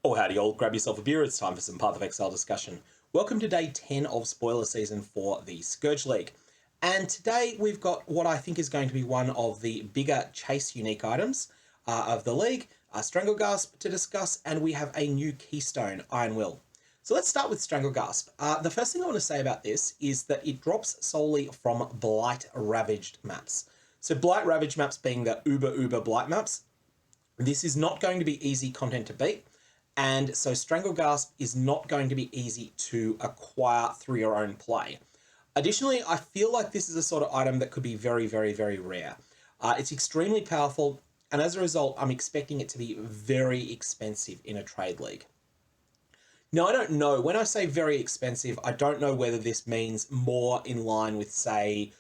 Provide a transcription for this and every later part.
Oh, howdy all, grab yourself a beer, it's time for some Path of Exile discussion. Welcome to day 10 of spoiler season for the Scourge League. And today we've got what I think is going to be one of the bigger chase unique items of the league, Stranglegasp to discuss, and we have a new Keystone, Iron Will. So let's start with Stranglegasp. The first thing I want to say about this is that it drops solely from Blight Ravaged maps. So Blight Ravaged maps being the uber Blight maps. This is not going to be easy content to beat. And so Stranglegasp is not going to be easy to acquire through your own play. Additionally, I feel like this is a sort of item that could be very rare. It's extremely powerful, and as a result, I'm expecting it to be very expensive in a trade league. Now, I don't know. When I say very expensive, I don't know whether this means more in line with, say,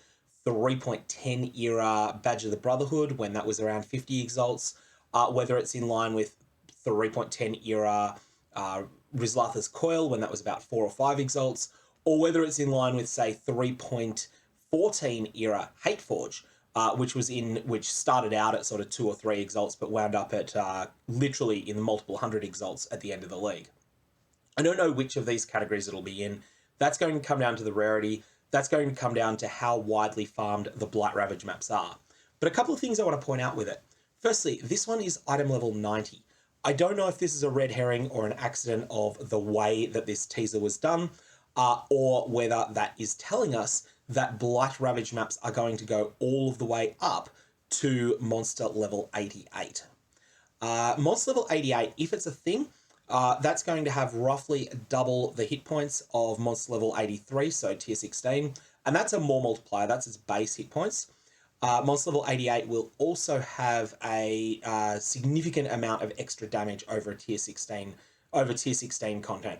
3.10 era Badge of the Brotherhood, when that was around 50 exalts, whether it's in line with 3.10 era Rizlatha's Coil when that was about 4 or 5 exalts, or whether it's in line with, say, 3.14 era Hateforge, which started out at sort of 2 or 3 exalts but wound up at literally in the multiple hundred exalts at the end of the league. I don't know which of these categories it'll be in. That's going to come down to the rarity. That's going to come down to how widely farmed the Blight Ravage maps are. But a couple of things I want to point out with it. Firstly, this one is item level 90. I don't know if this is a red herring or an accident of the way that this teaser was done, or whether that is telling us that Blight Ravage maps are going to go all of the way up to monster level 88. Monster level 88, if it's a thing, that's going to have roughly double the hit points of monster level 83, so tier 16, and that's a more multiplier, that's its base hit points. Monster level 88 will also have a significant amount of extra damage over tier 16 content.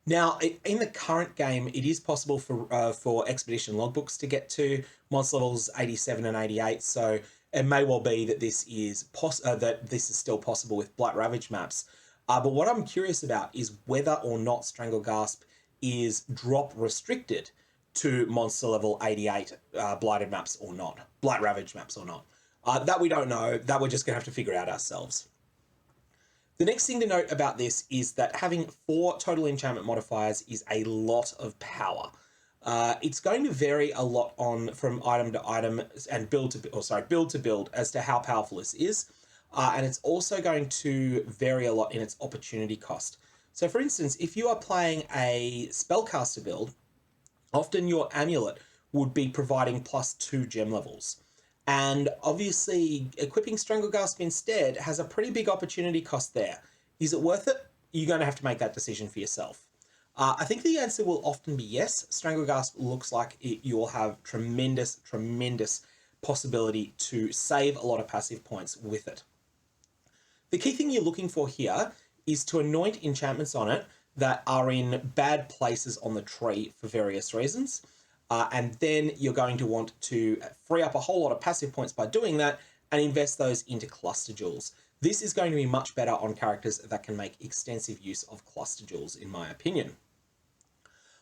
Now, in the current game, it is possible for expedition logbooks to get to monster levels 87 and 88. So it may well be that this is still possible with Blight Ravage maps. But what I'm curious about is whether or not Stranglegasp is drop restricted to monster level 88 blighted maps or not, Blight Ravage maps or not. That we don't know, that we're just going to have to figure out ourselves. The next thing to note about this is that having 4 total enchantment modifiers is a lot of power. It's going to vary a lot from item to item and build to build as to how powerful this is. And it's also going to vary a lot in its opportunity cost. So for instance, if you are playing a spellcaster build, often your amulet would be providing +2 gem levels. And obviously, equipping Stranglegasp instead has a pretty big opportunity cost there. Is it worth it? You're going to have to make that decision for yourself. I think the answer will often be yes. Stranglegasp looks like you will have tremendous possibility to save a lot of passive points with it. The key thing you're looking for here is to anoint enchantments on it that are in bad places on the tree for various reasons. And then you're going to want to free up a whole lot of passive points by doing that and invest those into cluster jewels. This is going to be much better on characters that can make extensive use of cluster jewels, in my opinion.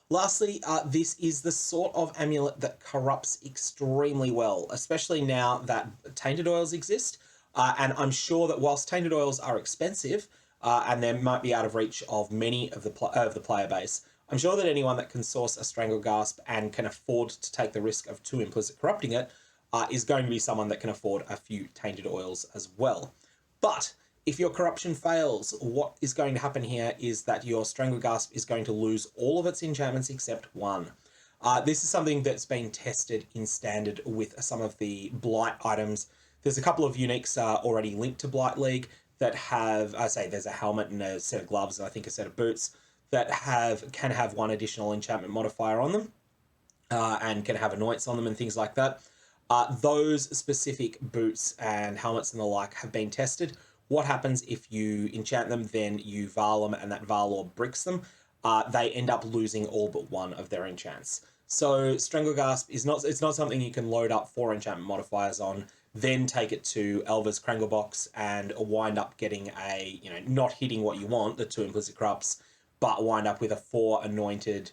Lastly, this is the sort of amulet that corrupts extremely well, especially now that tainted oils exist. And I'm sure that whilst tainted oils are expensive, and they might be out of reach of many of the player base, I'm sure that anyone that can source a Stranglegasp and can afford to take the risk of 2 implicit corrupting it is going to be someone that can afford a few tainted oils as well. But if your corruption fails, what is going to happen here is that your Stranglegasp is going to lose all of its enchantments except 1. This is something that's been tested in standard with some of the Blight items. There's a couple of uniques already linked to Blight League that have, there's a helmet and a set of gloves and I think a set of boots that can have 1 additional enchantment modifier on them and can have anoints on them and things like that. Those specific boots and helmets and the like have been tested. What happens if you enchant them, then you Vaal them and that Vaal Orb bricks them? They end up losing all but 1 of their enchants. So Stranglegasp is not something you can load up 4 enchantment modifiers on, then take it to Elva's Kranglebox and wind up getting not hitting what you want, the 2 implicit corrupts, but wind up with a 4 anointed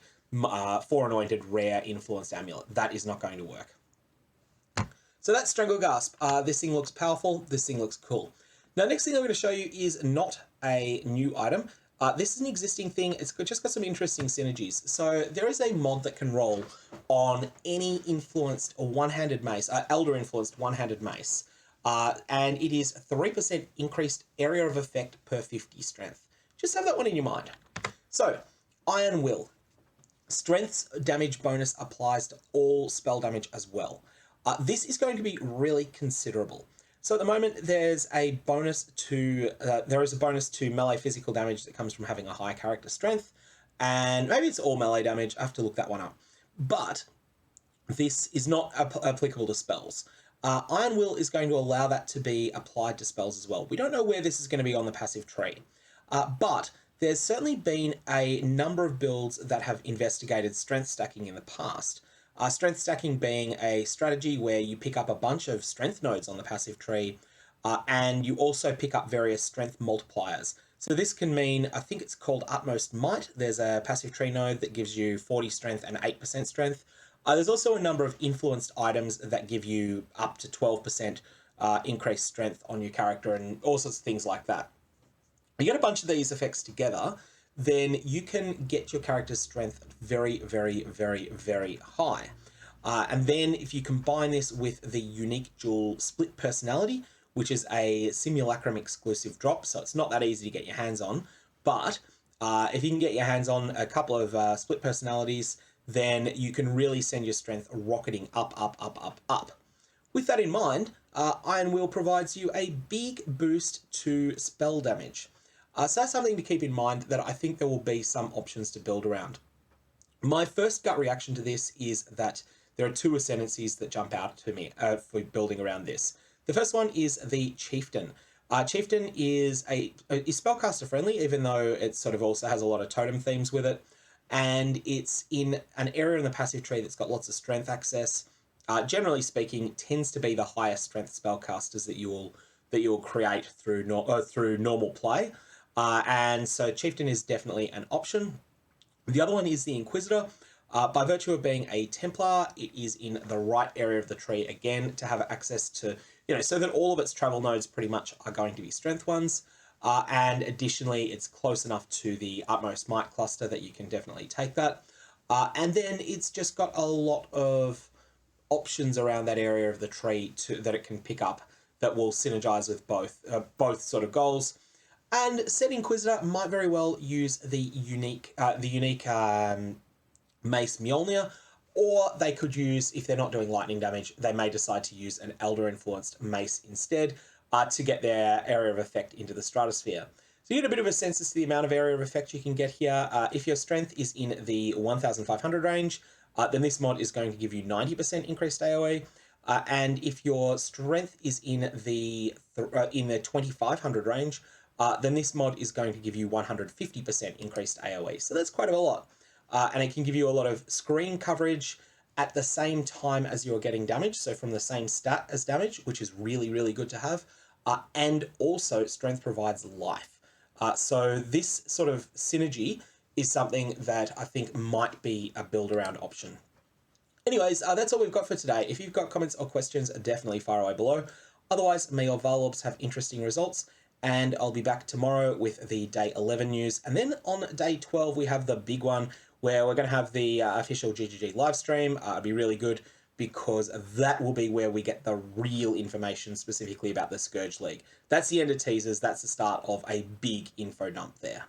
rare influenced amulet. That is not going to work. So that's Stranglegasp. This thing looks powerful. This thing looks cool. Now, next thing I'm going to show you is not a new item. This is an existing thing. It's just got some interesting synergies. So there is a mod that can roll on any influenced or one-handed mace, elder influenced one-handed mace. And it is 3% increased area of effect per 50 strength. Just have that one in your mind. So, Iron Will. Strength's damage bonus applies to all spell damage as well. This is going to be really considerable. So at the moment, there's a bonus to melee physical damage that comes from having a high character strength, and maybe it's all melee damage. I have to look that one up. But this is not applicable to spells. Iron Will is going to allow that to be applied to spells as well. We don't know where this is going to be on the passive tree, but there's certainly been a number of builds that have investigated strength stacking in the past. Strength stacking being a strategy where you pick up a bunch of strength nodes on the passive tree, and you also pick up various strength multipliers. So this can mean, I think it's called Utmost Might. There's a passive tree node that gives you 40 strength and 8% strength. There's also a number of influenced items that give you up to 12% increased strength on your character and all sorts of things like that. You get a bunch of these effects together, then you can get your character's strength very, very, very, very high. And then if you combine this with the unique dual split personality, which is a simulacrum exclusive drop, so it's not that easy to get your hands on, but if you can get your hands on a couple of split personalities, then you can really send your strength rocketing up, up, up, up, up. With that in mind, Iron Will provides you a big boost to spell damage. So that's something to keep in mind, that I think there will be some options to build around. My first gut reaction to this is that there are two ascendancies that jump out to me for building around this. The first one is the Chieftain. Chieftain is spellcaster friendly, even though it sort of also has a lot of totem themes with it. And it's in an area in the passive tree that's got lots of strength access. Generally speaking, tends to be the highest strength spellcasters that you will create through normal play. And so Chieftain is definitely an option. The other one is the Inquisitor. By virtue of being a Templar, it is in the right area of the tree, again, to have access to, so that all of its travel nodes pretty much are going to be strength ones. And additionally, it's close enough to the Utmost Might cluster that you can definitely take that. And then it's just got a lot of options around that area of the tree that it can pick up that will synergize with both sort of goals. And said Inquisitor might very well use the unique Mace Mjolnir, or they could use, if they're not doing lightning damage, they may decide to use an Elder influenced Mace instead to get their area of effect into the stratosphere. So you get a bit of a sense as to the amount of area of effect you can get here. If your strength is in the 1,500 range, then this mod is going to give you 90% increased AoE. And if your strength is in the 2,500 range, then this mod is going to give you 150% increased AoE. So that's quite a lot. And it can give you a lot of screen coverage at the same time as you're getting damage. So from the same stat as damage, which is really, really good to have. And also strength provides life. So this sort of synergy is something that I think might be a build around option. Anyways, that's all we've got for today. If you've got comments or questions, definitely fire away below. Otherwise, me or Valobs have interesting results, and I'll be back tomorrow with the day 11 news. And then on day 12, we have the big one where we're going to have the official GGG live stream. It'll be really good because that will be where we get the real information specifically about the Scourge League. That's the end of teasers. That's the start of a big info dump there.